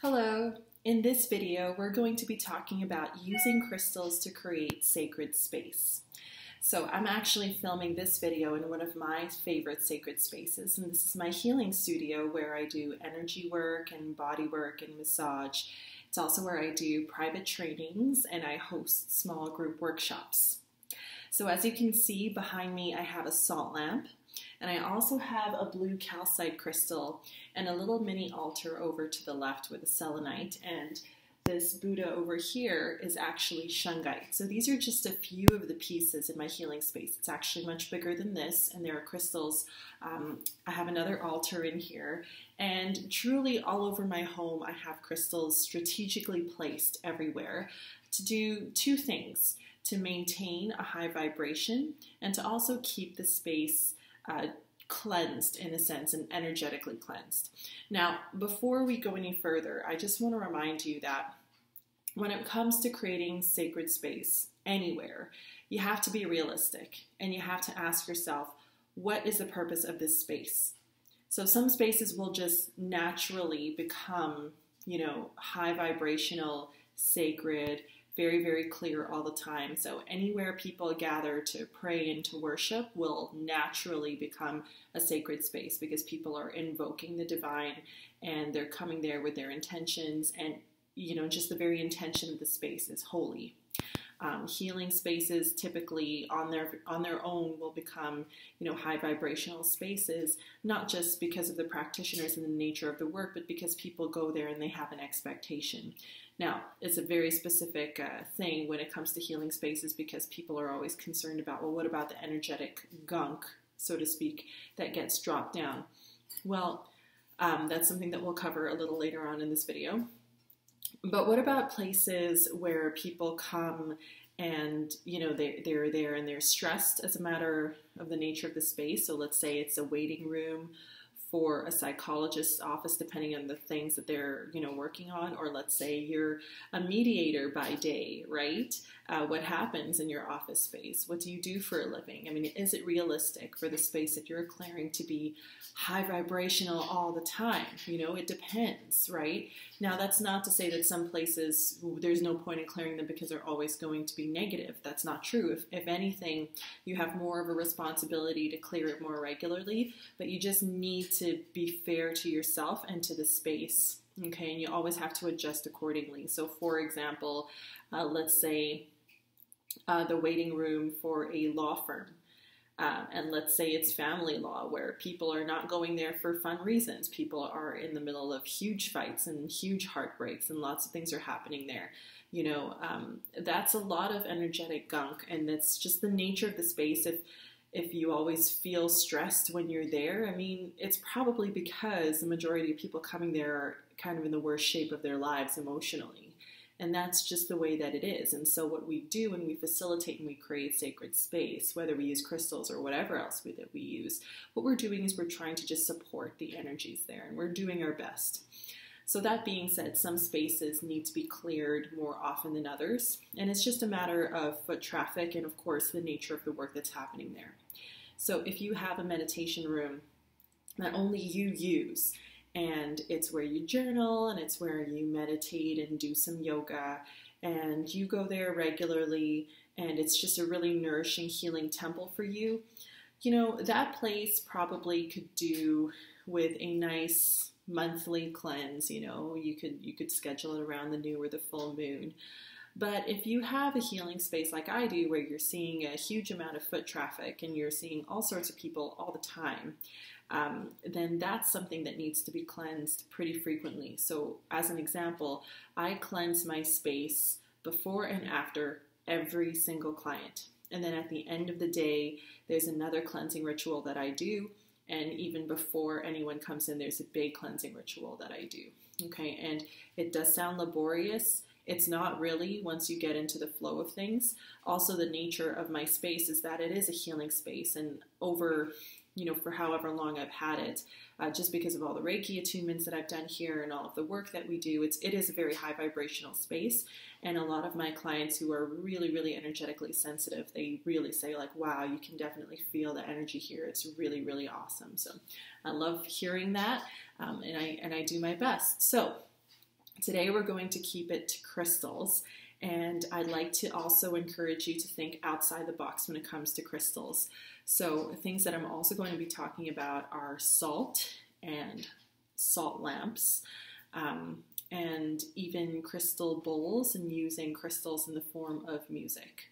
Hello! In this video, we're going to be talking about using crystals to create sacred space. So I'm actually filming this video in one of my favorite sacred spaces, and this is my healing studio where I do energy work and body work and massage. It's also where I do private trainings and I host small group workshops. So as you can see behind me, I have a salt lamp. And I also have a blue calcite crystal and a little mini altar over to the left with a selenite. And this Buddha over here is actually shungite. So these are just a few of the pieces in my healing space. It's actually much bigger than this, and there are crystals. I have another altar in here. And truly all over my home, I have crystals strategically placed everywhere to do two things: to maintain a high vibration and to also keep the space cleansed in a sense and energetically cleansed. Now, before we go any further, I just want to remind you that when it comes to creating sacred space anywhere, you have to be realistic and you have to ask yourself, what is the purpose of this space? So some spaces will just naturally become, high vibrational, sacred, very, very clear all the time. So anywhere people gather to pray and to worship will naturally become a sacred space because people are invoking the divine and they're coming there with their intentions, and just the very intention of the space is holy. Healing spaces typically on their own will become, high vibrational spaces, not just because of the practitioners and the nature of the work, but because people go there and they have an expectation. Now, it's a very specific thing when it comes to healing spaces because people are always concerned about, well, what about the energetic gunk, so to speak, that gets dropped down? Well, that's something that we'll cover a little later on in this video. But what about places where people come and, they're there and they're stressed as a matter of the nature of the space? So let's say it's a waiting room for a psychologist's office, depending on the things that they're, working on. Or let's say you're a mediator by day, right? What happens in your office space? What do you do for a living? I mean, is it realistic for the space that you're clearing to be high vibrational all the time? It depends, right? Now, that's not to say that some places, there's no point in clearing them because they're always going to be negative. That's not true. If anything, you have more of a responsibility to clear it more regularly, but you just need to be fair to yourself and to the space, okay? And you always have to adjust accordingly. So for example, let's say the waiting room for a law firm. And let's say it's family law where people are not going there for fun reasons. People are in the middle of huge fights and huge heartbreaks and lots of things are happening there. That's a lot of energetic gunk, and that's just the nature of the space. If you always feel stressed when you're there, I mean, it's probably because the majority of people coming there are kind of in the worst shape of their lives emotionally. And that's just the way that it is. And so what we do when we facilitate and we create sacred space, whether we use crystals or whatever else that we use, what we're doing is we're trying to just support the energies there, and we're doing our best. So that being said, some spaces need to be cleared more often than others. And it's just a matter of foot traffic and, of course, the nature of the work that's happening there. So if you have a meditation room that only you use, and it's where you journal and it's where you meditate and do some yoga, and you go there regularly and it's just a really nourishing, healing temple for you, that place probably could do with a nice monthly cleanse. You could schedule it around the new or the full moon. But if you have a healing space like I do, where you're seeing a huge amount of foot traffic and you're seeing all sorts of people all the time, then that's something that needs to be cleansed pretty frequently. So as an example, I cleanse my space before and after every single client. And then at the end of the day, there's another cleansing ritual that I do. And even before anyone comes in, there's a big cleansing ritual that I do. Okay, and it does sound laborious. It's not really once you get into the flow of things. Also, the nature of my space is that it is a healing space, and over, for however long I've had it, just because of all the Reiki attunements that I've done here and all of the work that we do, it is a very high vibrational space. And a lot of my clients who are really, really energetically sensitive, they really say like, wow, you can definitely feel the energy here. It's really, really awesome. So I love hearing that, and I do my best. So Today we're going to keep it to crystals, and I'd like to also encourage you to think outside the box when it comes to crystals. So things that I'm also going to be talking about are salt and salt lamps, and even crystal bowls, and using crystals in the form of music.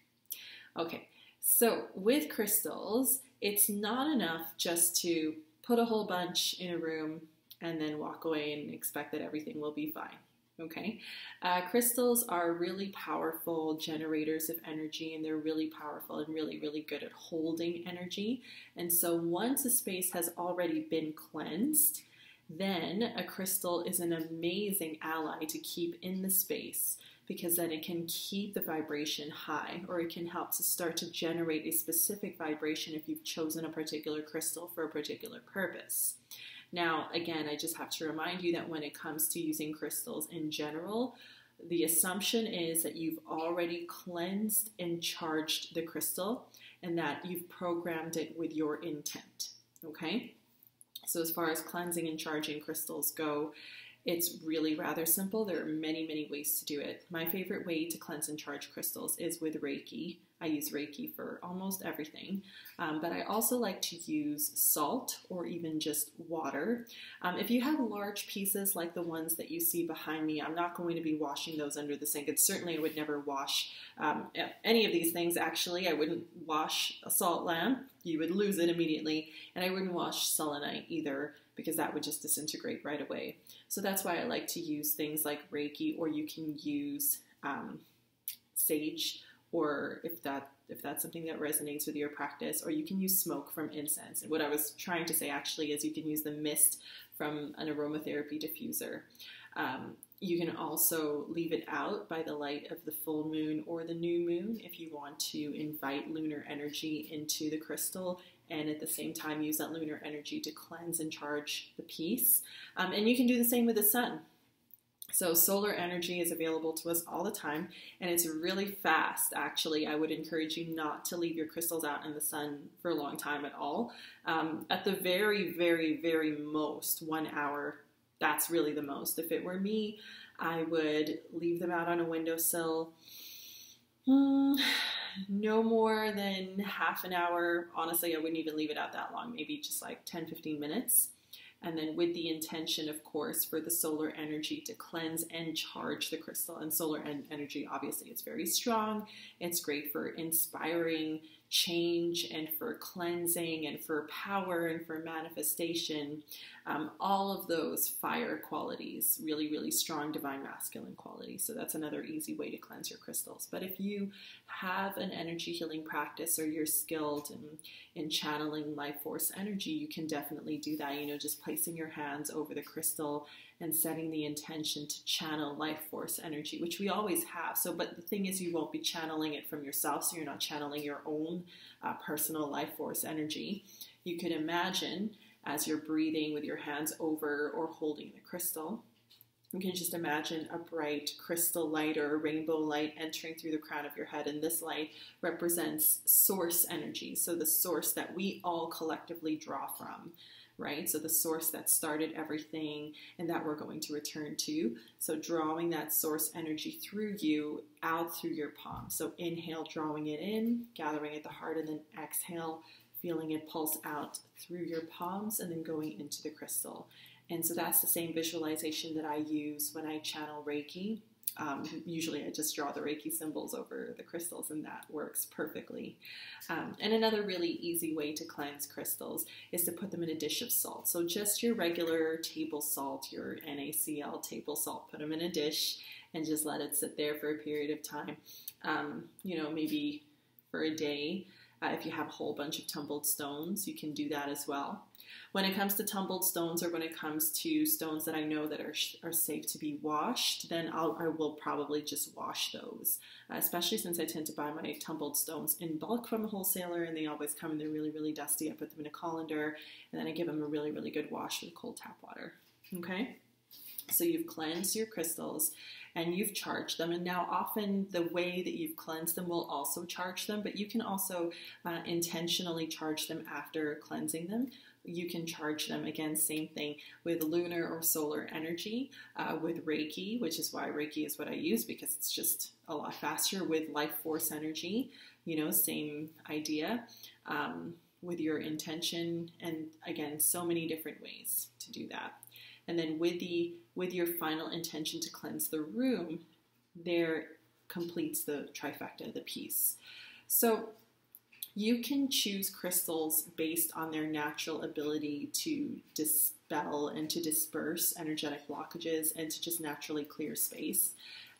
Okay, so with crystals, it's not enough just to put a whole bunch in a room and then walk away and expect that everything will be fine. Okay, crystals are really powerful generators of energy, and they're really powerful and really, really good at holding energy. And so once a space has already been cleansed, then a crystal is an amazing ally to keep in the space, because then it can keep the vibration high, or it can help to start to generate a specific vibration if you've chosen a particular crystal for a particular purpose. Now, again, I just have to remind you that when it comes to using crystals in general, the assumption is that you've already cleansed and charged the crystal, and that you've programmed it with your intent, okay? So as far as cleansing and charging crystals go, it's really rather simple. There are many, many ways to do it. My favorite way to cleanse and charge crystals is with Reiki. I use Reiki for almost everything, but I also like to use salt or even just water. If you have large pieces like the ones that you see behind me, I'm not going to be washing those under the sink. And certainly I would never wash any of these things, actually. I wouldn't wash a salt lamp. You would lose it immediately. And I wouldn't wash selenite either, because that would just disintegrate right away. So that's why I like to use things like Reiki, or you can use sage, or if that's something that resonates with your practice, or you can use smoke from incense. And what I was trying to say actually is you can use the mist from an aromatherapy diffuser. You can also leave it out by the light of the full moon or the new moon if you want to invite lunar energy into the crystal, and at the same time use that lunar energy to cleanse and charge the piece. And you can do the same with the sun. So solar energy is available to us all the time, and it's really fast, actually. I would encourage you not to leave your crystals out in the sun for a long time at all. At the very, very, very most, 1 hour, that's really the most. If it were me, I would leave them out on a windowsill no more than half an hour. Honestly, I wouldn't even leave it out that long, maybe just like 10-15 minutes. And then with the intention, of course, for the solar energy to cleanse and charge the crystal. And solar energy, obviously, it's very strong. It's great for inspiring change and for cleansing and for power and for manifestation. All of those fire qualities, really, really strong divine masculine qualities. So that's another easy way to cleanse your crystals. But if you have an energy healing practice, or you're skilled in channeling life force energy, you can definitely do that. You know, just placing your hands over the crystal and setting the intention to channel life force energy, which we always have. So, but the thing is, you won't be channeling it from yourself, so you're not channeling your own personal life force energy. You could imagine, as you're breathing with your hands over or holding the crystal, you can just imagine a bright crystal light or a rainbow light entering through the crown of your head, and this light represents source energy, so the source that we all collectively draw from, right? So the source that started everything and that we're going to return to. So drawing that source energy through you, out through your palm. So inhale, drawing it in, gathering at the heart, and then exhale, feeling it pulse out through your palms and then going into the crystal. And so that's the same visualization that I use when I channel Reiki. Usually I just draw the Reiki symbols over the crystals, and that works perfectly. And another really easy way to cleanse crystals is to put them in a dish of salt. So just your regular table salt, your NaCl table salt, put them in a dish and just let it sit there for a period of time. You know, maybe for a day. If you have a whole bunch of tumbled stones, you can do that as well. When it comes to tumbled stones, or when it comes to stones that I know that are safe to be washed, then I will probably just wash those, especially since I tend to buy my tumbled stones in bulk from a wholesaler, and they always come and they're really, really dusty. I put them in a colander, and then I give them a really, really good wash with cold tap water. Okay? So you've cleansed your crystals and you've charged them, and now often the way that you've cleansed them will also charge them, but you can also intentionally charge them after cleansing them. you can charge them, again, same thing, with lunar or solar energy, with Reiki, which is why Reiki is what I use, because it's just a lot faster, with life force energy, same idea, with your intention, and again, so many different ways to do that. And then with your final intention to cleanse the room, there completes the trifecta, the piece. So you can choose crystals based on their natural ability to dispel and to disperse energetic blockages and to just naturally clear space.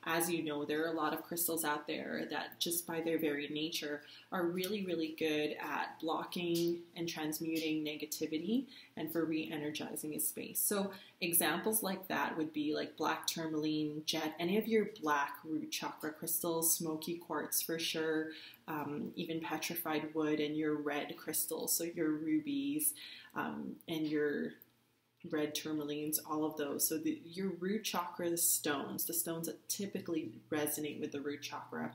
As you know, there are a lot of crystals out there that just by their very nature are really, really good at blocking and transmuting negativity and for re-energizing a space. So examples like that would be like black tourmaline, jet, any of your black root chakra crystals, smoky quartz for sure, even petrified wood, and your red crystals, so your rubies and your red tourmalines, all of those. So your root chakra stones, the stones that typically resonate with the root chakra,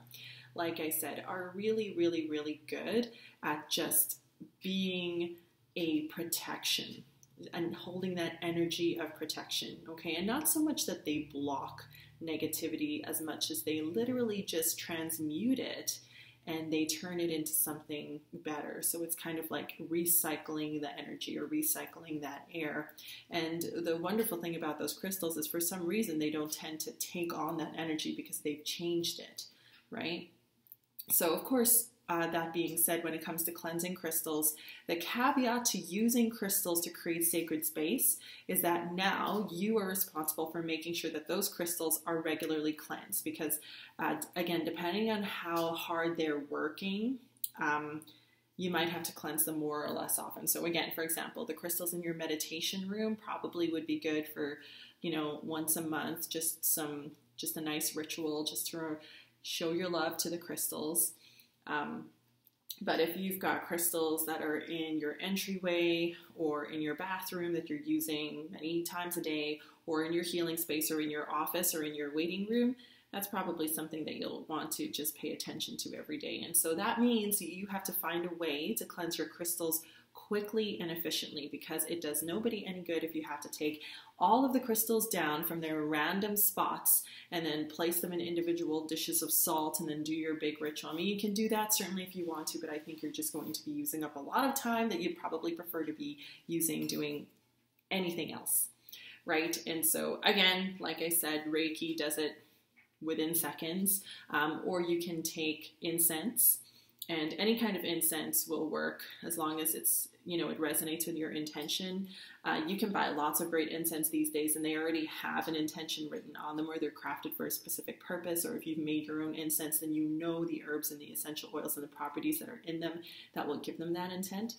like I said, are really, really, really good at just being a protection and holding that energy of protection, okay? And not so much that they block negativity as much as they literally just transmute it and they turn it into something better. So it's kind of like recycling the energy or recycling that air. And the wonderful thing about those crystals is for some reason they don't tend to take on that energy because they've changed it, right? So of course, that being said, when it comes to cleansing crystals, the caveat to using crystals to create sacred space is that now you are responsible for making sure that those crystals are regularly cleansed, because again, depending on how hard they're working, you might have to cleanse them more or less often. So again, for example, the crystals in your meditation room probably would be good for, once a month, just a nice ritual just to show your love to the crystals. But if you've got crystals that are in your entryway or in your bathroom that you're using many times a day, or in your healing space or in your office or in your waiting room, that's probably something that you'll want to just pay attention to every day. And so that means you have to find a way to cleanse your crystals quickly and efficiently, because it does nobody any good if you have to take all of the crystals down from their random spots and then place them in individual dishes of salt and then do your big ritual. I mean, you can do that certainly if you want to, but I think you're just going to be using up a lot of time that you'd probably prefer to be using doing anything else, right? And so again, like I said, Reiki does it within seconds, or you can take incense, and any kind of incense will work as long as it's, it resonates with your intention. You can buy lots of great incense these days, and they already have an intention written on them, or they're crafted for a specific purpose. Or if you've made your own incense, then you know the herbs and the essential oils and the properties that are in them that will give them that intent.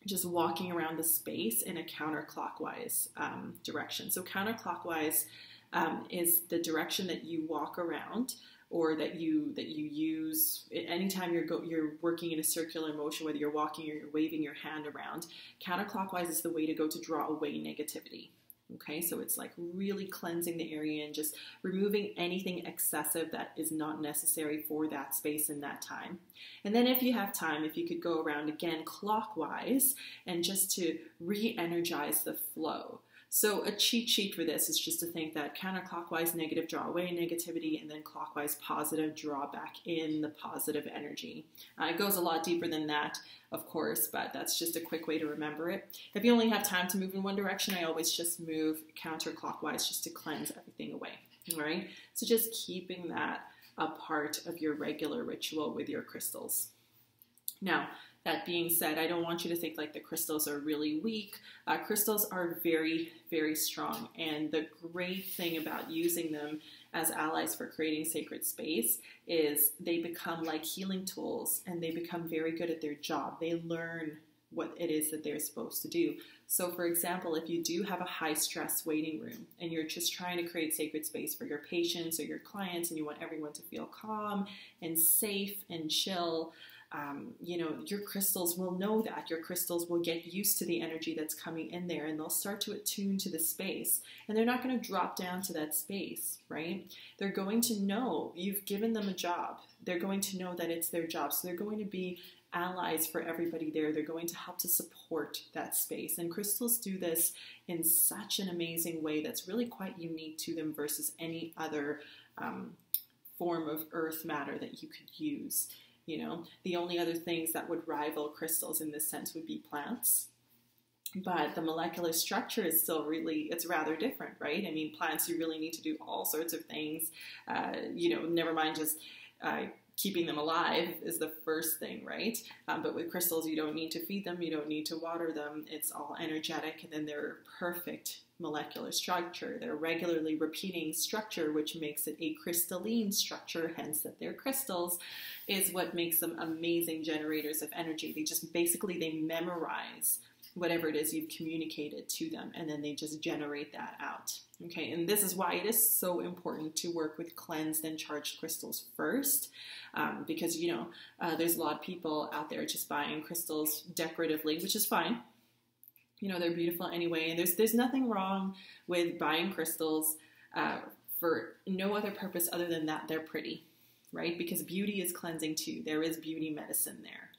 Just walking around the space in a counterclockwise direction. So counterclockwise is the direction that you walk around, or that you use anytime you're working in a circular motion, whether you're walking or you're waving your hand around. Counterclockwise is the way to go to draw away negativity. Okay, so it's like really cleansing the area and just removing anything excessive that is not necessary for that space in that time. And then if you have time, if you could go around again clockwise and just to re-energize the flow. So a cheat sheet for this is just to think that counterclockwise negative, draw away negativity, and then clockwise positive, draw back in the positive energy. It goes a lot deeper than that, of course, but that's just a quick way to remember it. If you only have time to move in one direction, I always just move counterclockwise just to cleanse everything away, all right? So just keeping that a part of your regular ritual with your crystals. Now, that being said, I don't want you to think like the crystals are really weak. Crystals are very, very strong. And the great thing about using them as allies for creating sacred space is they become like healing tools, and they become very good at their job. They learn what it is that they're supposed to do. So for example, if you do have a high stress waiting room and you're just trying to create sacred space for your patients or your clients, and you want everyone to feel calm and safe and chill, your crystals will know that. Your crystals will get used to the energy that's coming in there, and they'll start to attune to the space, and they're not going to drop down to that space, right? They're going to know you've given them a job. They're going to know that it's their job. So they're going to be allies for everybody there. They're going to help to support that space. And crystals do this in such an amazing way that's really quite unique to them versus any other form of earth matter that you could use. You know, the only other things that would rival crystals in this sense would be plants. But the molecular structure is still really, it's rather different, right? I mean, plants, you really need to do all sorts of things, you know, never mind just keeping them alive is the first thing, right? But with crystals, you don't need to feed them, you don't need to water them. It's all energetic, and then they're perfect molecular structure. They're regularly repeating structure, which makes it a crystalline structure, hence that they're crystals, is what makes them amazing generators of energy. They just basically, they memorize whatever it is you've communicated to them, and then they just generate that out. Okay, and this is why it is so important to work with cleansed and charged crystals first, because, you know, there's a lot of people out there just buying crystals decoratively, which is fine. You know, they're beautiful anyway, and there's nothing wrong with buying crystals for no other purpose other than that they're pretty, right? Because beauty is cleansing too. There is beauty medicine there.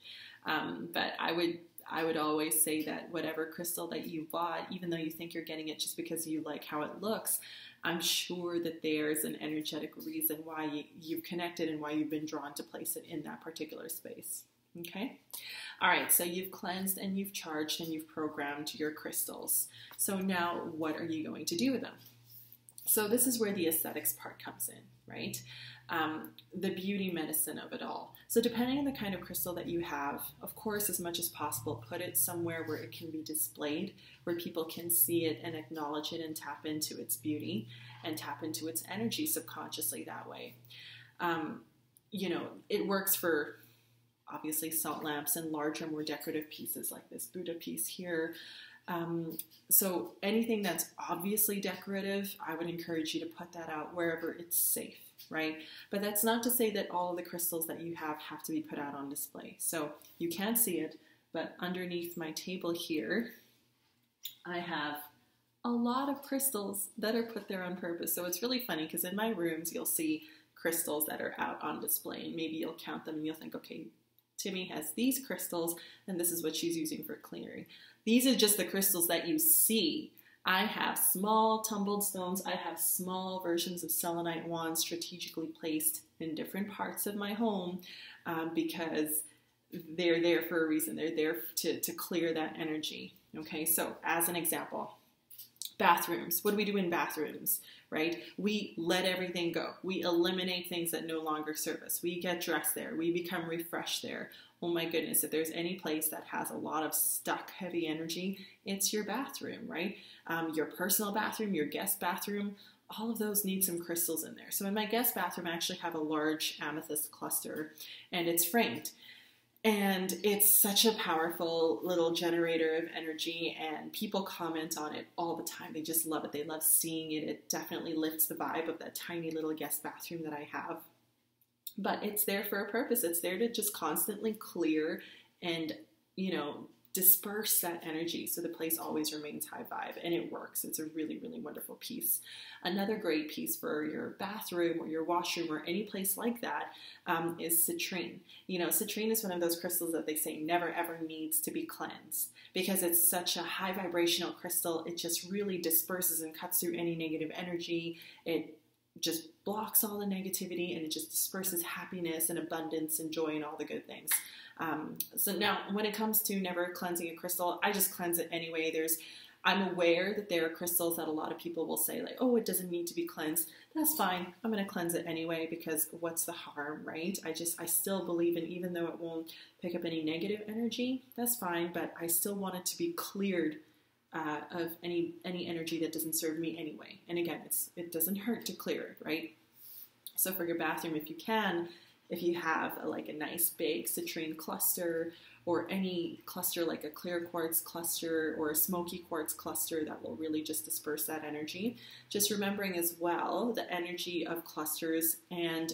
But I would always say that whatever crystal that you bought, even though you think you're getting it just because you like how it looks, I'm sure that there's an energetic reason why you've connected and why you've been drawn to place it in that particular space. Okay? All right, so you've cleansed and you've charged and you've programmed your crystals. So now what are you going to do with them? So this is where the aesthetics part comes in, right? The beauty medicine of it all. So depending on the kind of crystal that you have, of course, as much as possible, put it somewhere where it can be displayed, where people can see it and acknowledge it and tap into its beauty and tap into its energy subconsciously that way. You know, it works for obviously salt lamps and larger, more decorative pieces like this Buddha piece here. So anything that's obviously decorative, I would encourage you to put that out wherever it's safe, right? But that's not to say that all of the crystals that you have to be put out on display. So you can't see it, but underneath my table here, I have a lot of crystals that are put there on purpose. So it's really funny because in my rooms, you'll see crystals that are out on display, and maybe you'll count them and you'll think, okay, Timmie has these crystals and this is what she's using for clearing. These are just the crystals that you see. I have small tumbled stones. I have small versions of selenite wands strategically placed in different parts of my home because they're there for a reason. They're there to clear that energy. Okay, so as an example, bathrooms. What do we do in bathrooms, right? We let everything go. We eliminate things that no longer serve us. We get dressed there. We become refreshed there. Oh my goodness, if there's any place that has a lot of stuck heavy energy, it's your bathroom, right? Your personal bathroom, your guest bathroom, all of those need some crystals in there. So in my guest bathroom, I actually have a large amethyst cluster, and it's framed. And it's such a powerful little generator of energy, and people comment on it all the time. They just love it. They love seeing it. It definitely lifts the vibe of that tiny little guest bathroom that I have. But it's there for a purpose. It's there to just constantly clear and, you know, disperse that energy so the place always remains high vibe, and it works. It's a really, really wonderful piece. Another great piece for your bathroom or your washroom or any place like that is citrine. You know, citrine is one of those crystals that they say never ever needs to be cleansed because it's such a high vibrational crystal. It just really disperses and cuts through any negative energy. It just blocks all the negativity, and it just disperses happiness and abundance and joy and all the good things. So now when it comes to never cleansing a crystal, I just cleanse it anyway. I'm aware that there are crystals that a lot of people will say like, oh, it doesn't need to be cleansed. That's fine. I'm going to cleanse it anyway because what's the harm, right? I still believe in, even though it won't pick up any negative energy, that's fine. But I still want it to be cleared of any energy that doesn't serve me anyway. And again, it doesn't hurt to clear it, right? So for your bathroom, if you can, if you have a nice big citrine cluster or any cluster like a clear quartz cluster or a smoky quartz cluster that will really just disperse that energy. Just remembering as well the energy of clusters and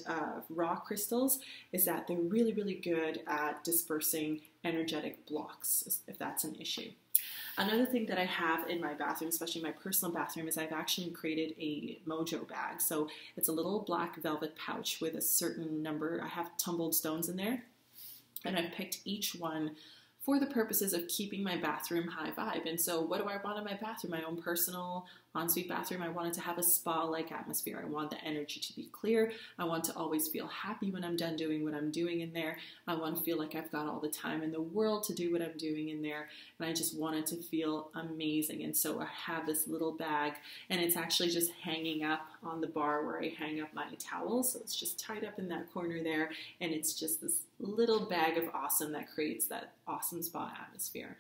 rock crystals is that they're really, really good at dispersing energetic blocks if that's an issue. Another thing that I have in my bathroom, especially my personal bathroom, is I've actually created a mojo bag. So it's a little black velvet pouch with a certain number. I have tumbled stones in there. And I've picked each one for the purposes of keeping my bathroom high vibe. And so what do I want in my bathroom? My own personal ensuite bathroom. I wanted to have a spa-like atmosphere. I want the energy to be clear. I want to always feel happy when I'm done doing what I'm doing in there. I want to feel like I've got all the time in the world to do what I'm doing in there. And I just want it to feel amazing. And so I have this little bag, and it's actually just hanging up on the bar where I hang up my towels. So it's just tied up in that corner there. And it's just this little bag of awesome that creates that awesome spa atmosphere.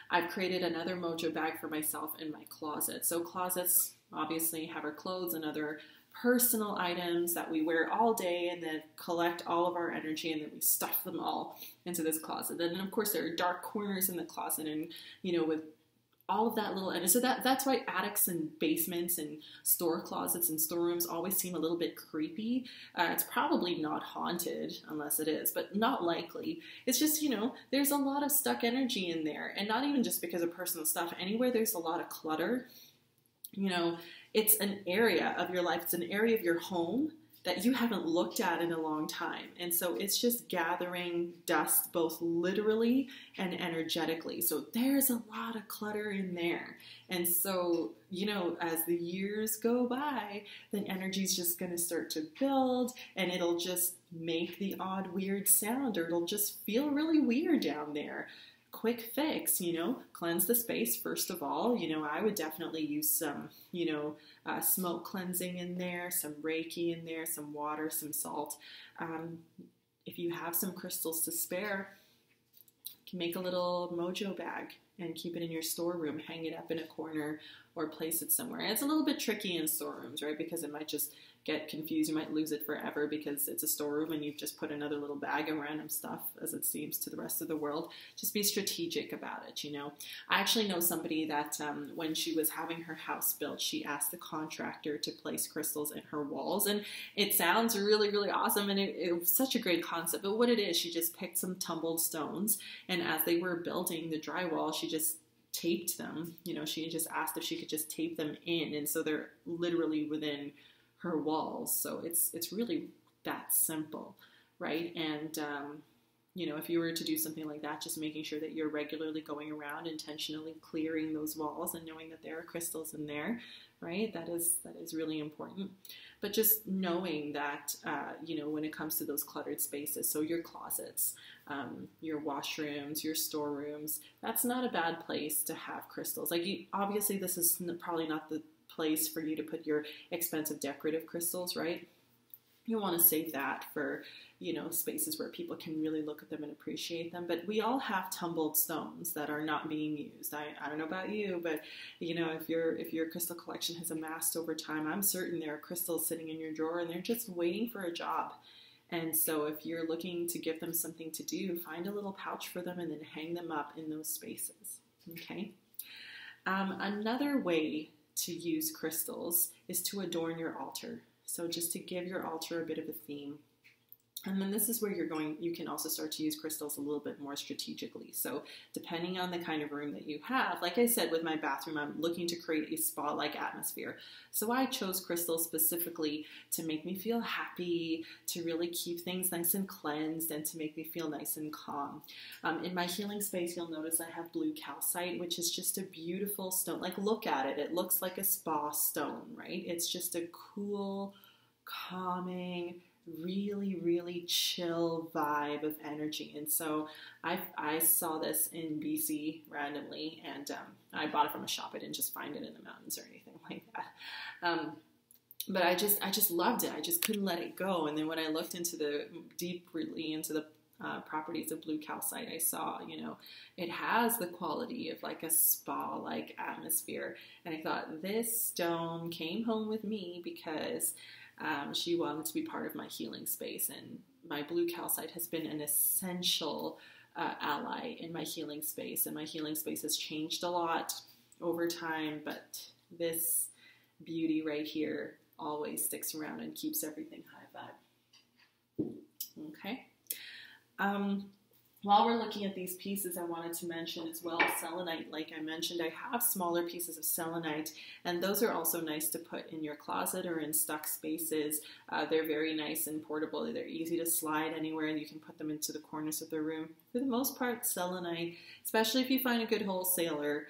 I've created another mojo bag for myself in my closet. So closets obviously have our clothes and other personal items that we wear all day and then collect all of our energy, and then we stuff them all into this closet. And then of course there are dark corners in the closet, and with all of that little energy. So that's why attics and basements and store closets and storerooms always seem a little bit creepy. It's probably not haunted unless it is, but not likely. It's just, there's a lot of stuck energy in there, and not even just because of personal stuff. Anywhere there's a lot of clutter, it's an area of your life. It's an area of your home that you haven't looked at in a long time. And so it's just gathering dust, both literally and energetically. So there's a lot of clutter in there. And so, as the years go by, then energy's just going to start to build, and it'll just make the odd weird sound, or it'll just feel really weird down there. Quick fix, cleanse the space first of all. I would definitely use some, smoke cleansing in there, some Reiki in there, some water, some salt. If you have some crystals to spare, you can make a little mojo bag and keep it in your storeroom, hang it up in a corner, or place it somewhere. And it's a little bit tricky in storerooms, right? Because it might just get confused. You might lose it forever because it's a storeroom and you've just put another little bag of random stuff, as it seems to the rest of the world. Just be strategic about it, I actually know somebody that when she was having her house built, she asked the contractor to place crystals in her walls. And it sounds really, really awesome, and it was such a great concept. But what it is, she just picked some tumbled stones, and as they were building the drywall, she just taped them. She just asked if she could just tape them in, and so they're literally within her walls. So it's really that simple, right? And if you were to do something like that, just making sure that you're regularly going around intentionally clearing those walls and knowing that there are crystals in there, right? That is really important. But just knowing that when it comes to those cluttered spaces, so your closets, your washrooms, your storerooms, that's not a bad place to have crystals. Obviously this is probably not the place for you to put your expensive decorative crystals, right? You want to save that for, spaces where people can really look at them and appreciate them. But we all have tumbled stones that are not being used. I don't know about you, but if your crystal collection has amassed over time, I'm certain there are crystals sitting in your drawer and they're just waiting for a job. And so if you're looking to give them something to do, find a little pouch for them and then hang them up in those spaces. Okay. Another way to use crystals is to adorn your altar. So just to give your altar a bit of a theme. And then this is where you can also start to use crystals a little bit more strategically. So depending on the kind of room that you have, like I said, with my bathroom, I'm looking to create a spa-like atmosphere. So I chose crystals specifically to make me feel happy, to really keep things nice and cleansed, and to make me feel nice and calm. In my healing space, you'll notice I have blue calcite, which is just a beautiful stone. Look at it. It looks like a spa stone, right? It's just a cool, calming, really, really chill vibe of energy. And so I saw this in BC randomly, and I bought it from a shop. I didn't just find it in the mountains or anything like that. But I just loved it. I just couldn't let it go. And then when I looked deeply into the properties of blue calcite, I saw, it has the quality of like a spa-like atmosphere. And I thought, this stone came home with me because she wanted to be part of my healing space, and my blue calcite has been an essential ally in my healing space, and my healing space has changed a lot over time, but this beauty right here always sticks around and keeps everything high vibe. Okay. While we're looking at these pieces, I wanted to mention as well selenite. Like I mentioned, I have smaller pieces of selenite, and those are also nice to put in your closet or in stuck spaces. They're very nice and portable. They're easy to slide anywhere, and you can put them into the corners of the room. For the most part, selenite, especially if you find a good wholesaler,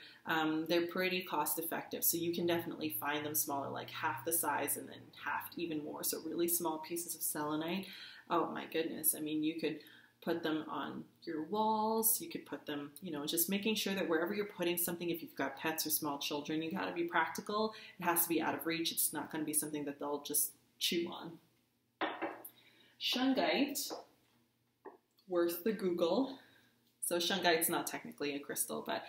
they're pretty cost effective. So you can definitely find them smaller, like half the size and then half even more. So really small pieces of selenite. Oh my goodness. I mean, you could put them on your walls. You could put them, you know, just making sure that wherever you're putting something, if you've got pets or small children, you got to be practical. It has to be out of reach. It's not going to be something that they'll just chew on. Shungite, worth the Google. So shungite's not technically a crystal, but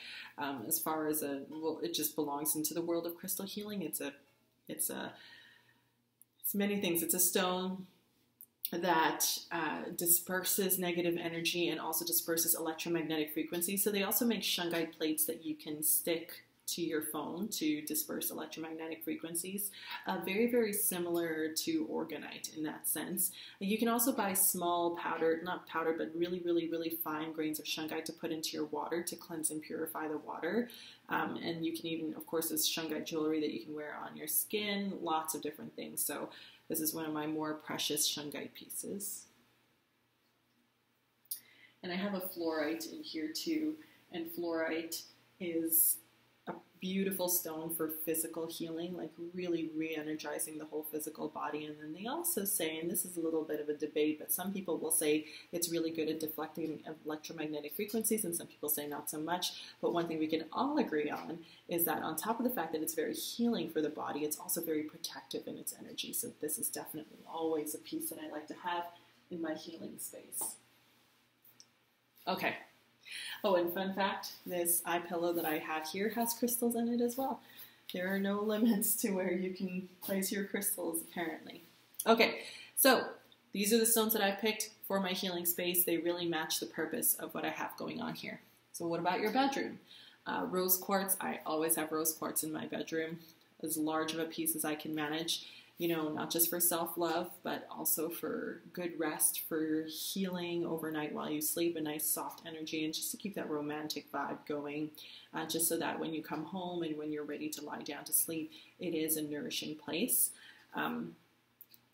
as far as it just belongs into the world of crystal healing. It's many things. It's a stone that disperses negative energy and also disperses electromagnetic frequencies. So they also make shungite plates that you can stick to your phone to disperse electromagnetic frequencies. Very, very similar to orgonite in that sense. You can also buy small powdered, not powdered, but really, really, really fine grains of shungite to put into your water to cleanse and purify the water. And you can even, of course, there's shungite jewelry that you can wear on your skin, lots of different things. So this is one of my more precious shungite pieces. And I have a fluorite in here too. And fluorite is a beautiful stone for physical healing, like really re-energizing the whole physical body. And then they also say, and this is a little bit of a debate, but some people will say it's really good at deflecting electromagnetic frequencies, and some people say not so much. But one thing we can all agree on is that on top of the fact that it's very healing for the body, it's also very protective in its energy. So this is definitely always a piece that I like to have in my healing space. Okay. Oh, and fun fact, this eye pillow that I have here has crystals in it as well. There are no limits to where you can place your crystals, apparently. Okay, so these are the stones that I picked for my healing space. They really match the purpose of what I have going on here. So what about your bedroom? Rose quartz, I always have rose quartz in my bedroom, as large of a piece as I can manage. You know, not just for self-love, but also for good rest, for healing overnight while you sleep, a nice soft energy, and just to keep that romantic vibe going, just so that when you come home and when you're ready to lie down to sleep, it is a nourishing place.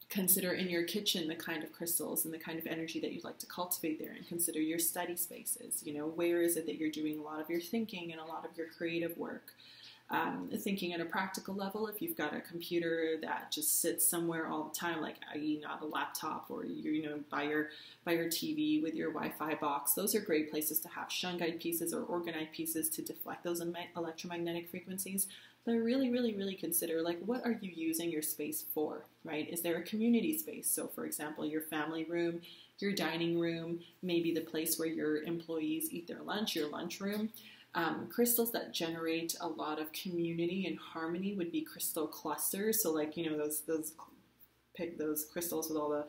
Consider in your kitchen the kind of crystals and the kind of energy that you'd like to cultivate there, and consider your study spaces. You know, where is it that you're doing a lot of your thinking and a lot of your creative work? Thinking at a practical level, if you've got a computer that just sits somewhere all the time, like i.e. not a laptop, or you know, by your TV with your Wi-Fi box, those are great places to have shungite pieces or orgonite pieces to deflect those electromagnetic frequencies. But really, really, really consider, like, what are you using your space for, right? Is there a community space? So, for example, your family room, your dining room, maybe the place where your employees eat their lunch, your lunchroom. Crystals that generate a lot of community and harmony would be crystal clusters. So, like, you know, those crystals with all the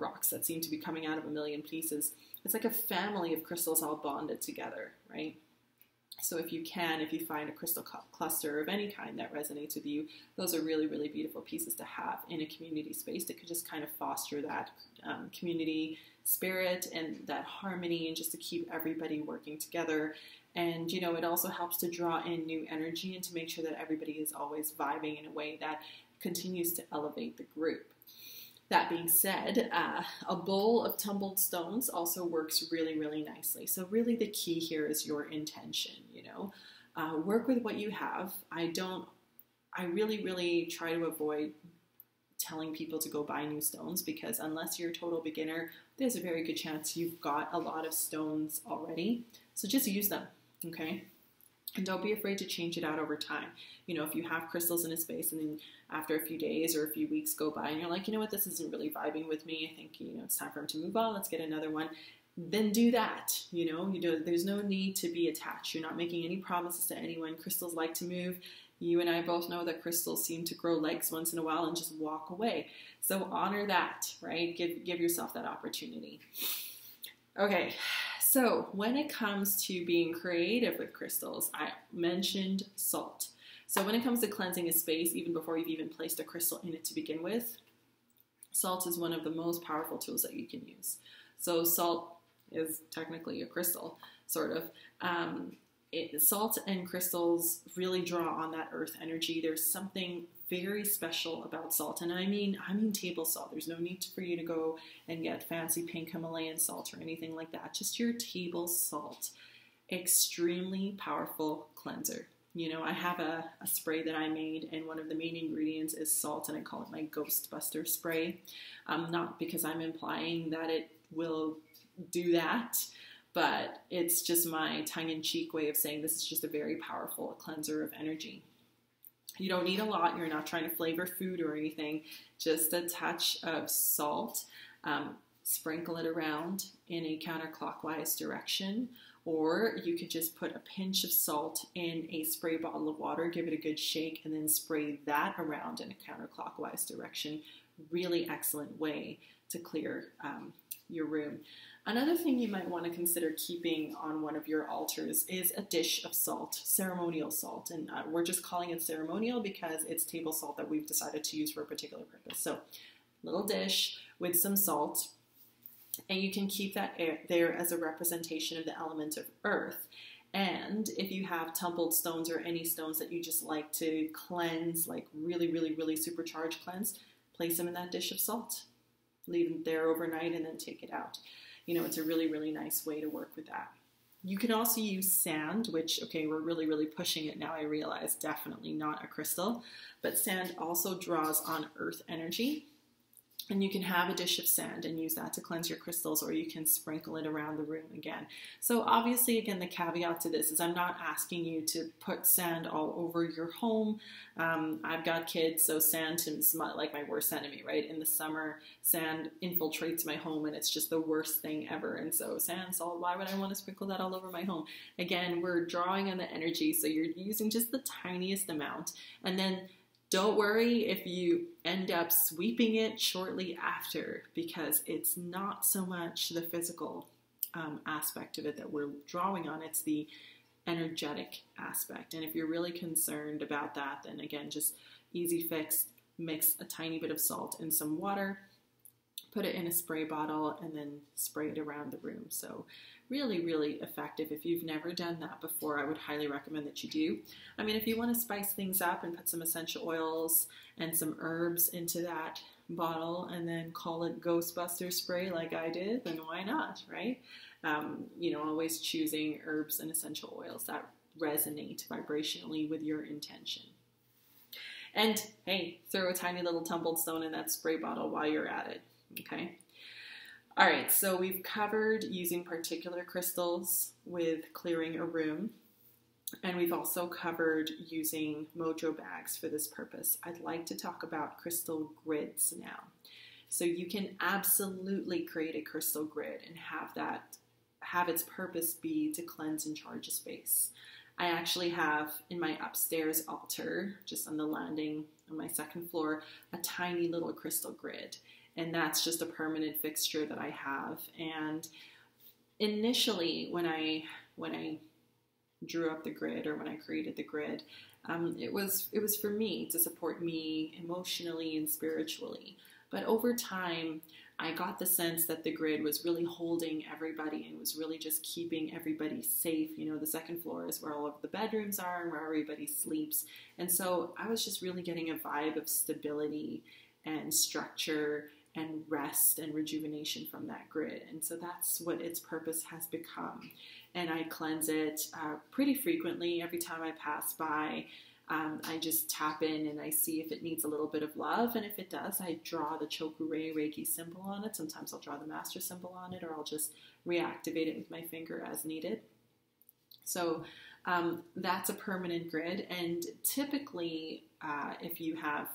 rocks that seem to be coming out of a million pieces. It's like a family of crystals all bonded together, right? So if you find a crystal cluster of any kind that resonates with you, those are really, really beautiful pieces to have in a community space that could just kind of foster that community spirit and that harmony, and just to keep everybody working together. And, you know, it also helps to draw in new energy and to make sure that everybody is always vibing in a way that continues to elevate the group. That being said, a bowl of tumbled stones also works really, really nicely. So really the key here is your intention, you know. Work with what you have. I really, really try to avoid telling people to go buy new stones, because unless you're a total beginner, there's a very good chance you've got a lot of stones already. So just use them, okay? And don't be afraid to change it out over time. You know, if you have crystals in a space and then after a few days or a few weeks go by and you're like, you know what, this isn't really vibing with me. I think, you know, it's time for him to move on. Let's get another one. Then do that. You know, there's no need to be attached. You're not making any promises to anyone. Crystals like to move. You and I both know that crystals seem to grow legs once in a while and just walk away. So honor that, right? Give yourself that opportunity. Okay. So when it comes to being creative with crystals, I mentioned salt. So when it comes to cleansing a space, even before you've even placed a crystal in it to begin with, salt is one of the most powerful tools that you can use. So salt is technically a crystal, sort of. Salt and crystals really draw on that earth energy. There's something very special about salt, and I mean table salt. There's no need for you to go and get fancy pink Himalayan salt or anything like that. Just your table salt. Extremely powerful cleanser. You know, I have a spray that I made, and one of the main ingredients is salt, and I call it my Ghostbuster spray. Not because I'm implying that it will do that, but it's just my tongue-in-cheek way of saying this is just a very powerful cleanser of energy. You don't need a lot. You're not trying to flavor food or anything. Just a touch of salt. Sprinkle it around in a counterclockwise direction, or you could just put a pinch of salt in a spray bottle of water, give it a good shake, and then spray that around in a counterclockwise direction. Really excellent way to clear your room. Another thing you might want to consider keeping on one of your altars is a dish of salt, ceremonial salt. And we're just calling it ceremonial because it's table salt that we've decided to use for a particular purpose. So, little dish with some salt, and you can keep that there as a representation of the element of earth. And if you have tumbled stones or any stones that you just like to cleanse, like really, really, really supercharged cleanse, place them in that dish of salt. Leave them there overnight and then take it out. You know, it's a really, really nice way to work with that. You can also use sand, which, okay, we're really, really pushing it now, I realize, definitely not a crystal, but sand also draws on earth energy. And you can have a dish of sand and use that to cleanse your crystals, or you can sprinkle it around the room again. So obviously, again, the caveat to this is I'm not asking you to put sand all over your home. I've got kids, so sand is like my worst enemy, right? In the summer, sand infiltrates my home and it's just the worst thing ever. And so sand, salt, why would I want to sprinkle that all over my home? Again, we're drawing on the energy, so you're using just the tiniest amount. And then don't worry if you end up sweeping it shortly after, because it's not so much the physical aspect of it that we're drawing on, it's the energetic aspect. And if you're really concerned about that, then again, just easy fix, mix a tiny bit of salt in some water, put it in a spray bottle, and then spray it around the room. So really, really effective. If you've never done that before, I would highly recommend that you do. I mean, if you want to spice things up and put some essential oils and some herbs into that bottle and then call it Ghostbuster spray like I did, then why not, right? You know, always choosing herbs and essential oils that resonate vibrationally with your intention. And hey, throw a tiny little tumbled stone in that spray bottle while you're at it, okay? All right, so we've covered using particular crystals with clearing a room, and we've also covered using mojo bags for this purpose. I'd like to talk about crystal grids now. So you can absolutely create a crystal grid and have its purpose be to cleanse and charge a space. I actually have in my upstairs altar, just on the landing on my second floor, a tiny little crystal grid. And that's just a permanent fixture that I have. And initially, when I drew up the grid, or when I created the grid, it was for me to support me emotionally and spiritually. But over time, I got the sense that the grid was really holding everybody and was really just keeping everybody safe. You know, the second floor is where all of the bedrooms are and where everybody sleeps. And so I was just really getting a vibe of stability and structure and rest and rejuvenation from that grid. And so that's what its purpose has become. And I cleanse it pretty frequently. Every time I pass by, I just tap in and I see if it needs a little bit of love. And if it does, I draw the Chokurei Reiki symbol on it. Sometimes I'll draw the master symbol on it, or I'll just reactivate it with my finger as needed. So that's a permanent grid. And typically, if you have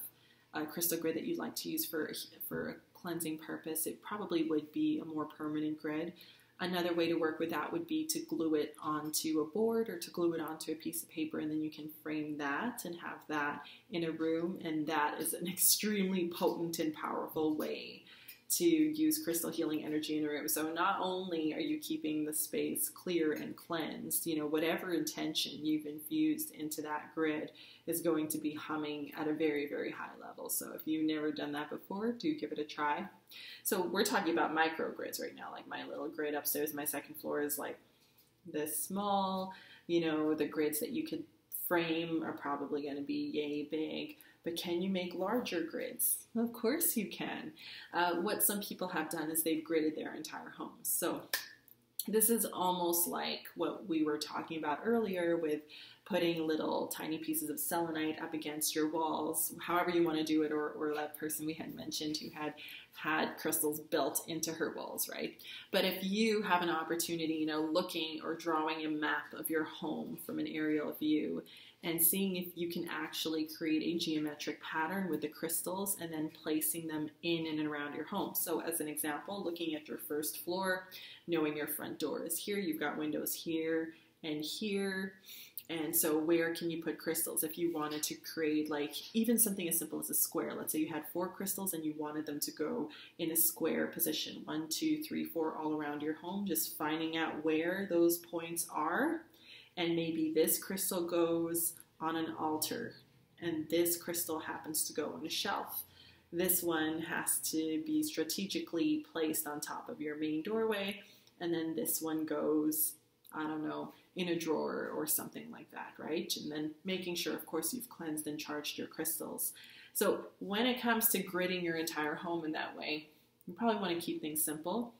a crystal grid that you'd like to use for a cleansing purpose, it probably would be a more permanent grid. Another way to work with that would be to glue it onto a board or to glue it onto a piece of paper, and then you can frame that and have that in a room, and that is an extremely potent and powerful way to use crystal healing energy in a room. So not only are you keeping the space clear and cleansed, you know, whatever intention you've infused into that grid is going to be humming at a very, very high level. So if you've never done that before, do give it a try. So we're talking about microgrids right now. Like my little grid upstairs, my second floor is like this small. You know, the grids that you could frame are probably going to be yay big. But can you make larger grids? Of course you can. What some people have done is they've gridded their entire homes. So this is almost like what we were talking about earlier with putting little tiny pieces of selenite up against your walls, however you want to do it, or that person we had mentioned who had crystals built into her walls, right? But if you have an opportunity, you know, looking or drawing a map of your home from an aerial view and seeing if you can actually create a geometric pattern with the crystals and then placing them in and around your home. So as an example, looking at your first floor, knowing your front door is here, you've got windows here and here. And so where can you put crystals? If you wanted to create like even something as simple as a square, let's say you had 4 crystals and you wanted them to go in a square position, 1, 2, 3, 4, all around your home, just finding out where those points are. And maybe this crystal goes on an altar and this crystal happens to go on a shelf. This one has to be strategically placed on top of your main doorway, and then this one goes, I don't know, in a drawer or something like that, right? And then making sure, of course, you've cleansed and charged your crystals. So when it comes to gridding your entire home in that way, you probably want to keep things simple.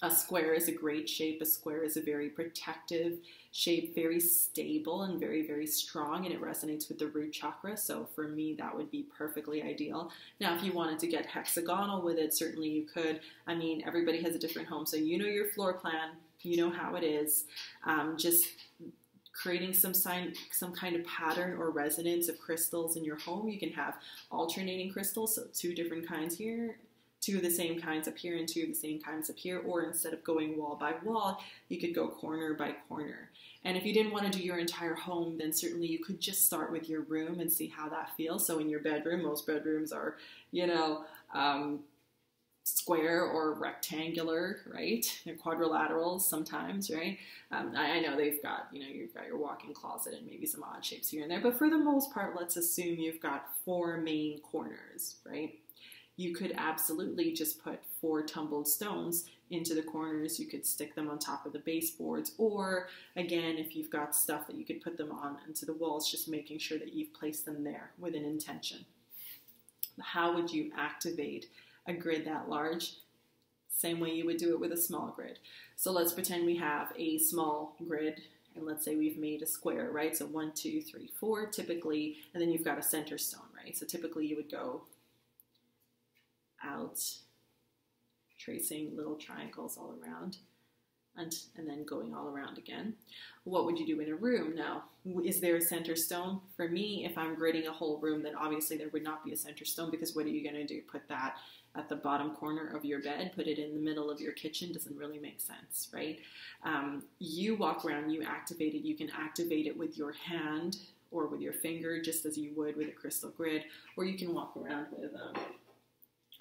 A square is a great shape. A square is a very protective shape, very stable and very, very strong, and it resonates with the root chakra. So for me, that would be perfectly ideal. Now, if you wanted to get hexagonal with it, certainly you could. I mean, everybody has a different home, so you know your floor plan, you know how it is. Just creating some kind of pattern or resonance of crystals in your home. You can have alternating crystals, so 2 different kinds here, 2 of the same kinds up here and 2 of the same kinds up here, or instead of going wall by wall, you could go corner by corner. And if you didn't want to do your entire home, then certainly you could just start with your room and see how that feels. So in your bedroom, most bedrooms are, you know, square or rectangular, right? They're quadrilaterals sometimes, right? I know they've got, you know, you've got your walk-in closet and maybe some odd shapes here and there, but for the most part, let's assume you've got 4 main corners, right? You could absolutely just put 4 tumbled stones into the corners. You could stick them on top of the baseboards, or again, if you've got stuff that you could put them on into the walls, just making sure that you've placed them there with an intention. How would you activate a grid that large? Same way you would do it with a small grid. So let's pretend we have a small grid, and let's say we've made a square, right? So 1, 2, 3, 4 typically, and then you've got a center stone, right? So typically you would go out, tracing little triangles all around, and then going all around again. What would you do in a room? Now, is there a center stone? For me, if I'm gridding a whole room, then obviously there would not be a center stone, because what are you going to do? Put that at the bottom corner of your bed, put it in the middle of your kitchen? Doesn't really make sense, right? You walk around, you activate it. You can activate it with your hand or with your finger, just as you would with a crystal grid, or you can walk around with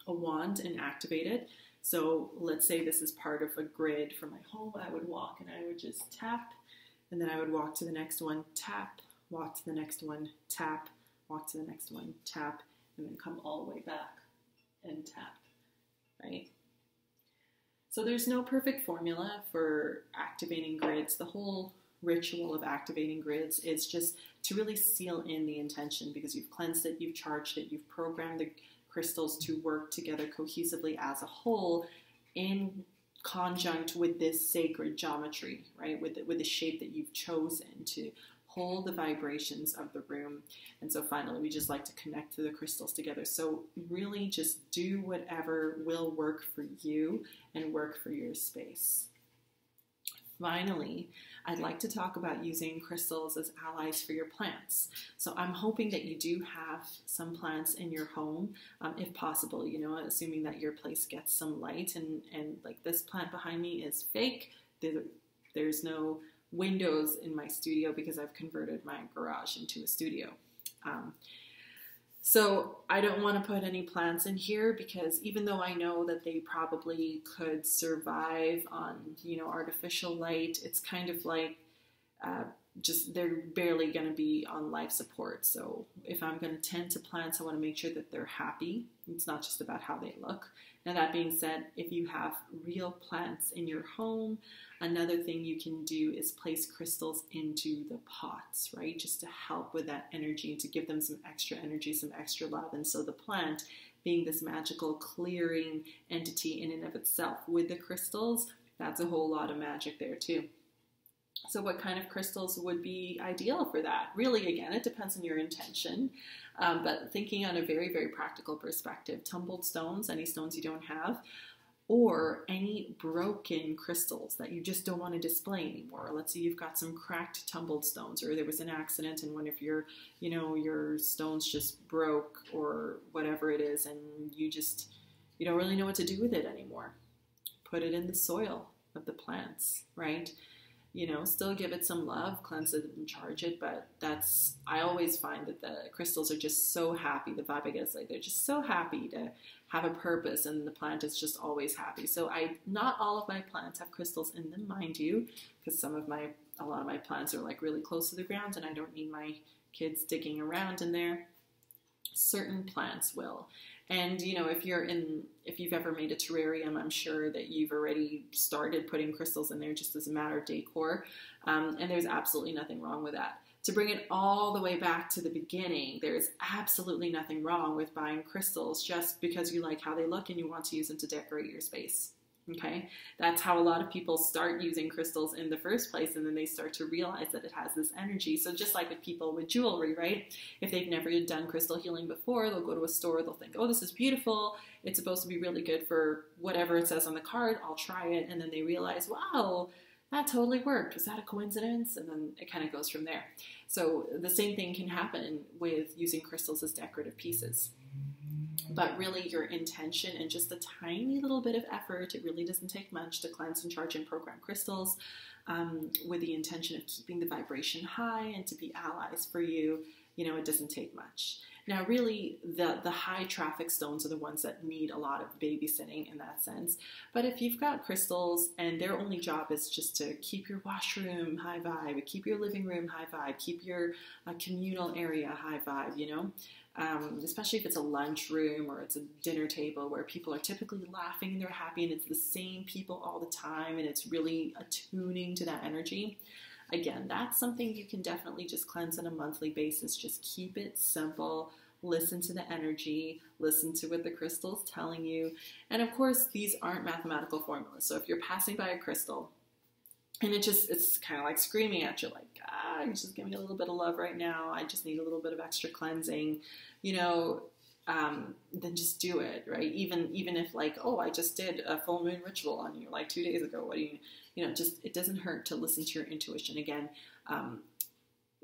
a wand and activate it. So let's say this is part of a grid for my home. I would walk and I would just tap, and then I would walk to the next one, tap, walk to the next one, tap, walk to the next one, tap, and then come all the way back and tap, right? So there's no perfect formula for activating grids. The whole ritual of activating grids is just to really seal in the intention, because you've cleansed it, you've charged it, you've programmed the crystals to work together cohesively as a whole in conjunct with this sacred geometry, right? With the shape that you've chosen to hold the vibrations of the room. And so finally, we just like to connect the crystals together. So really just do whatever will work for you and work for your space. Finally, I'd like to talk about using crystals as allies for your plants. So I'm hoping that you do have some plants in your home, if possible, you know, assuming that your place gets some light. And like this plant behind me is fake. There's no windows in my studio because I've converted my garage into a studio. So I don't want to put any plants in here because even though I know that they probably could survive on, artificial light, it's kind of like just they're barely going to be on life support. So if I'm going to tend to plants, I want to make sure that they're happy. It's not just about how they look. Now, that being said, if you have real plants in your home, another thing you can do is place crystals into the pots, right? Just to help with that energy, to give them some extra energy, some extra love. And so the plant, being this magical clearing entity in and of itself with the crystals, that's a whole lot of magic there too. So what kind of crystals would be ideal for that? Really, again, it depends on your intention. But thinking on a very, very practical perspective, tumbled stones, any stones you don't have, or any broken crystals that you just don't want to display anymore. Let's say you've got some cracked tumbled stones, or there was an accident and one of your, your stones just broke or whatever it is, and you don't really know what to do with it anymore. Put it in the soil of the plants, right? Still give it some love, cleanse it and charge it, but I always find that the crystals are just so happy. The vibe I get is like they're just so happy to have a purpose, and the plant is just always happy. So not all of my plants have crystals in them, mind you, because a lot of my plants are like really close to the ground and I don't need my kids digging around in there. Certain plants will. And, if you've ever made a terrarium, I'm sure that you've already started putting crystals in there just as a matter of decor. And there's absolutely nothing wrong with that. To bring it all the way back to the beginning, there is absolutely nothing wrong with buying crystals just because you like how they look and you want to use them to decorate your space. Okay, that's how a lot of people start using crystals in the first place, and then they start to realize that it has this energy. So just like with people with jewelry, right? If they've never done crystal healing before, they'll go to a store, they'll think, oh, this is beautiful. It's supposed to be really good for whatever it says on the card. I'll try it. And then they realize, wow, that totally worked. Was that a coincidence? And then it kind of goes from there. So the same thing can happen with using crystals as decorative pieces. But really your intention and just a tiny little bit of effort, it really doesn't take much to cleanse and charge and program crystals with the intention of keeping the vibration high and to be allies for you. It doesn't take much. Now, really, the high traffic stones are the ones that need a lot of babysitting in that sense. But if you've got crystals and their only job is just to keep your washroom high vibe, keep your living room high vibe, keep your communal area high vibe, especially if it's a lunch room or it's a dinner table where people are typically laughing and they're happy and it's the same people all the time and it's really attuning to that energy. Again, that's something you can definitely just cleanse on a monthly basis. Just keep it simple. Listen to the energy. Listen to what the crystal's telling you. And of course, these aren't mathematical formulas. So if you're passing by a crystal and it's kind of like screaming at you like, you just give me a little bit of love right now. I just need a little bit of extra cleansing, then just do it, right? Even if like, oh, I just did a full moon ritual on you like 2 days ago. What do you it doesn't hurt to listen to your intuition. Again,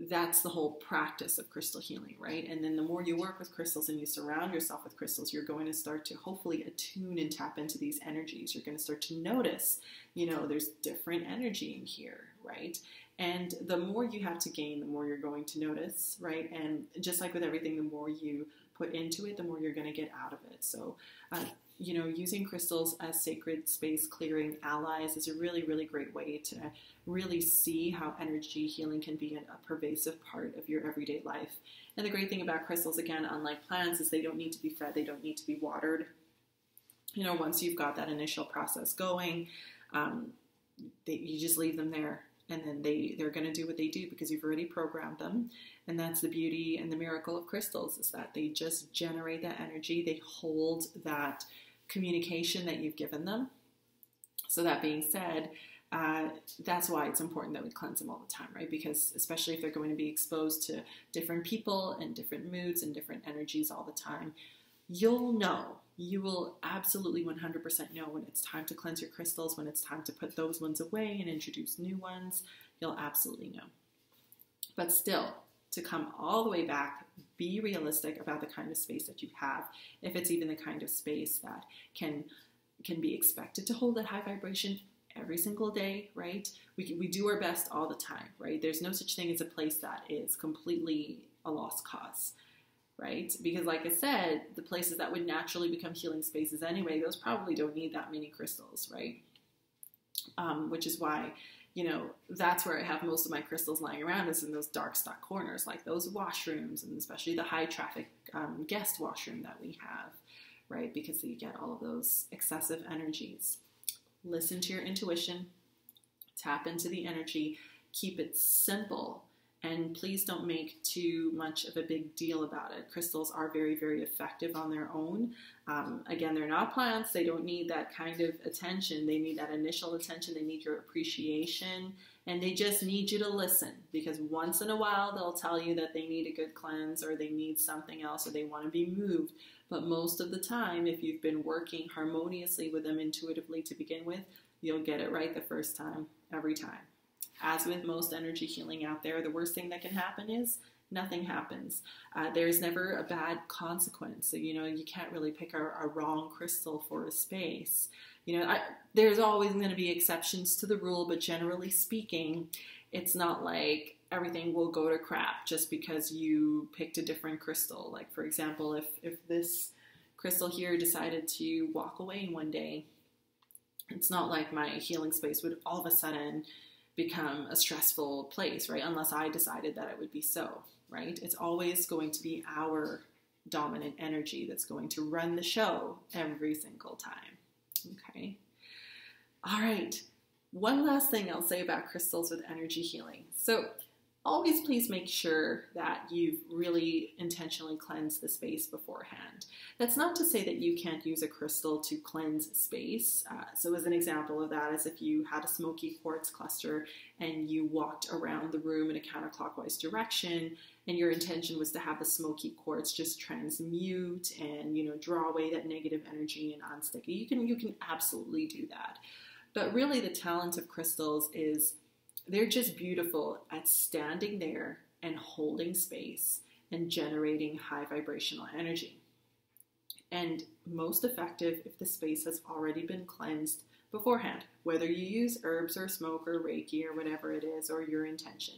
that's the whole practice of crystal healing, right? And then the more you work with crystals and you surround yourself with crystals, you're going to start to hopefully attune and tap into these energies. You're going to start to notice, there's different energy in here, right? And the more you have to gain, the more you're going to notice, right? And just like with everything, the more you put into it, the more you're going to get out of it. So, using crystals as sacred space clearing allies is a really, really great way to really see how energy healing can be a pervasive part of your everyday life. And the great thing about crystals, again, unlike plants, is they don't need to be fed, they don't need to be watered. Once you've got that initial process going, you just leave them there. And then they're going to do what they do because you've already programmed them. And that's the beauty and the miracle of crystals, is that they just generate that energy. They hold that communication that you've given them. So that being said, that's why it's important that we cleanse them all the time, right? Because especially if they're going to be exposed to different people and different moods and different energies all the time, you'll know. You will absolutely 100% know when it's time to cleanse your crystals, when it's time to put those ones away and introduce new ones. You'll absolutely know. But still, to come all the way back, be realistic about the kind of space that you have, if it's even the kind of space that can be expected to hold that high vibration every single day, right? We do our best all the time, right? There's no such thing as a place that is completely a lost cause. right? Because like I said, the places that would naturally become healing spaces anyway, those probably don't need that many crystals, right? Which is why, you know, that's where I have most of my crystals lying around, is in those dark stock corners, like those washrooms, and especially the high traffic guest washroom that we have, right? Because you get all of those excessive energies. Listen to your intuition, tap into the energy, keep it simple, and please don't make too much of a big deal about it. Crystals are very, very effective on their own. Again, they're not plants. They don't need that kind of attention. They need that initial attention. They need your appreciation, and they just need you to listen, because once in a while they'll tell you that they need a good cleanse, or they need something else, or they want to be moved. But most of the time, if you've been working harmoniously with them intuitively to begin with, you'll get it right the first time, every time. As with most energy healing out there, the worst thing that can happen is nothing happens. There's never a bad consequence. So, you know, you can't really pick a wrong crystal for a space. You know, there's always going to be exceptions to the rule, but generally speaking, it's not like everything will go to crap just because you picked a different crystal. Like, for example, if this crystal here decided to walk away one day, it's not like my healing space would all of a sudden become a stressful place, right? Unless I decided that it would be so, right? It's always going to be our dominant energy that's going to run the show every single time, okay? All right, one last thing I'll say about crystals with energy healing. So always please make sure that you've really intentionally cleansed the space beforehand. That's not to say that you can't use a crystal to cleanse space. So as an example of that is if you had a smoky quartz cluster and you walked around the room in a counterclockwise direction, and your intention was to have the smoky quartz just transmute and, you know, draw away that negative energy and unstick it. You can absolutely do that. But really the talent of crystals is they're just beautiful at standing there and holding space and generating high vibrational energy. And most effective if the space has already been cleansed beforehand, whether you use herbs or smoke or Reiki or whatever it is, or your intention.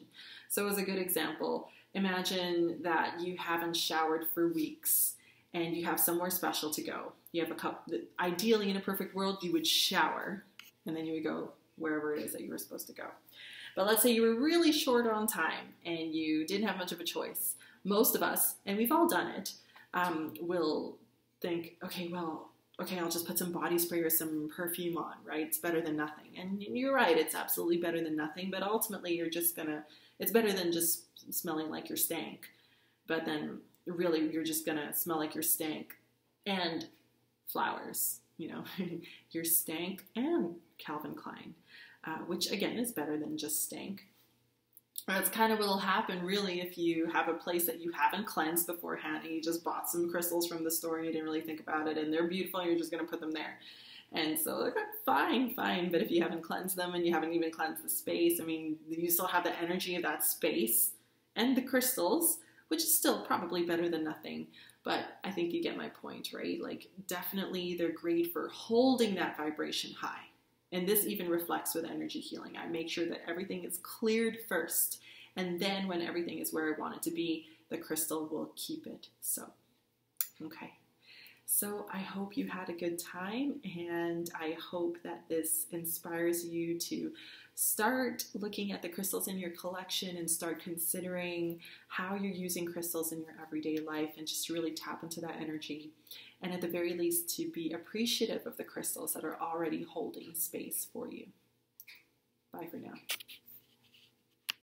So as a good example, imagine that you haven't showered for weeks and you have somewhere special to go. You have a cup. Ideally, in a perfect world, you would shower and then you would go wherever it is that you were supposed to go. But let's say you were really short on time and you didn't have much of a choice. Most of us, and we've all done it, will think, okay, I'll just put some body spray or some perfume on, right? It's better than nothing. And you're right, it's absolutely better than nothing, but ultimately it's better than just smelling like your stank. But then really you're just gonna smell like your stank and flowers, you know, your stank and Calvin Klein. Which again is better than just stink. That's kind of what will happen really if you have a place that you haven't cleansed beforehand and you just bought some crystals from the store and you didn't really think about it and they're beautiful and you're just going to put them there. And so they're fine, but if you haven't cleansed them and you haven't even cleansed the space, I mean, you still have the energy of that space and the crystals, which is still probably better than nothing. But I think you get my point, right? Like definitely they're great for holding that vibration high. And this even reflects with energy healing. I make sure that everything is cleared first. And then when everything is where I want it to be, the crystal will keep it so. Okay. So I hope you had a good time. And I hope that this inspires you to start looking at the crystals in your collection and start considering how you're using crystals in your everyday life and just really tap into that energy. And at the very least, to be appreciative of the crystals that are already holding space for you. Bye for now.